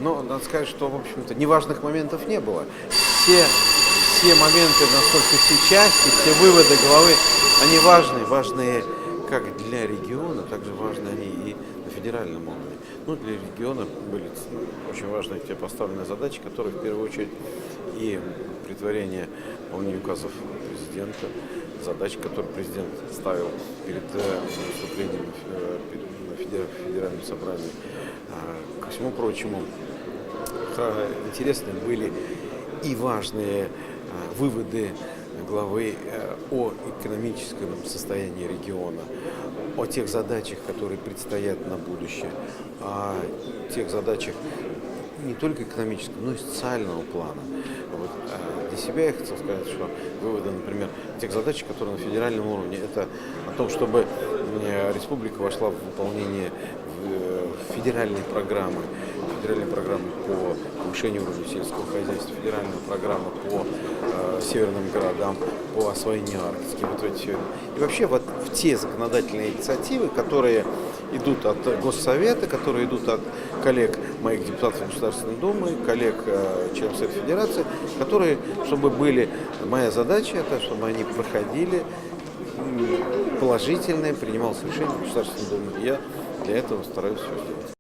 Но надо сказать, что, в общем-то, неважных моментов не было. Все моменты, настолько все части, все выводы главы, они важные как для региона, так же важны они и на федеральном уровне. Ну, для региона были очень важные те поставленные задачи, которые в первую очередь и претворение выполнения указов президента, задачи, которые президент ставил перед выступлением на федеральном собрании. Ко всему прочему, интересны были и важные выводы главы о экономическом состоянии региона, о тех задачах, которые предстоят на будущее, о тех задачах не только экономического, но и социального плана. Вот. Для себя я хотел сказать, что выводы, например, тех задач, которые на федеральном уровне, это о том, чтобы республика вошла в выполнение федеральной программы по повышению уровня сельского хозяйства, федеральная программа по северным городам, по освоению Арктики. И вообще вот в те законодательные инициативы, которые идут от Госсовета, которые идут от коллег моих депутатов Государственной Думы, коллег членов Совета Федерации, которые, чтобы были, моя задача, это чтобы они проходили положительные, принималось решение Государственной Думы. Я для этого стараюсь все сделать.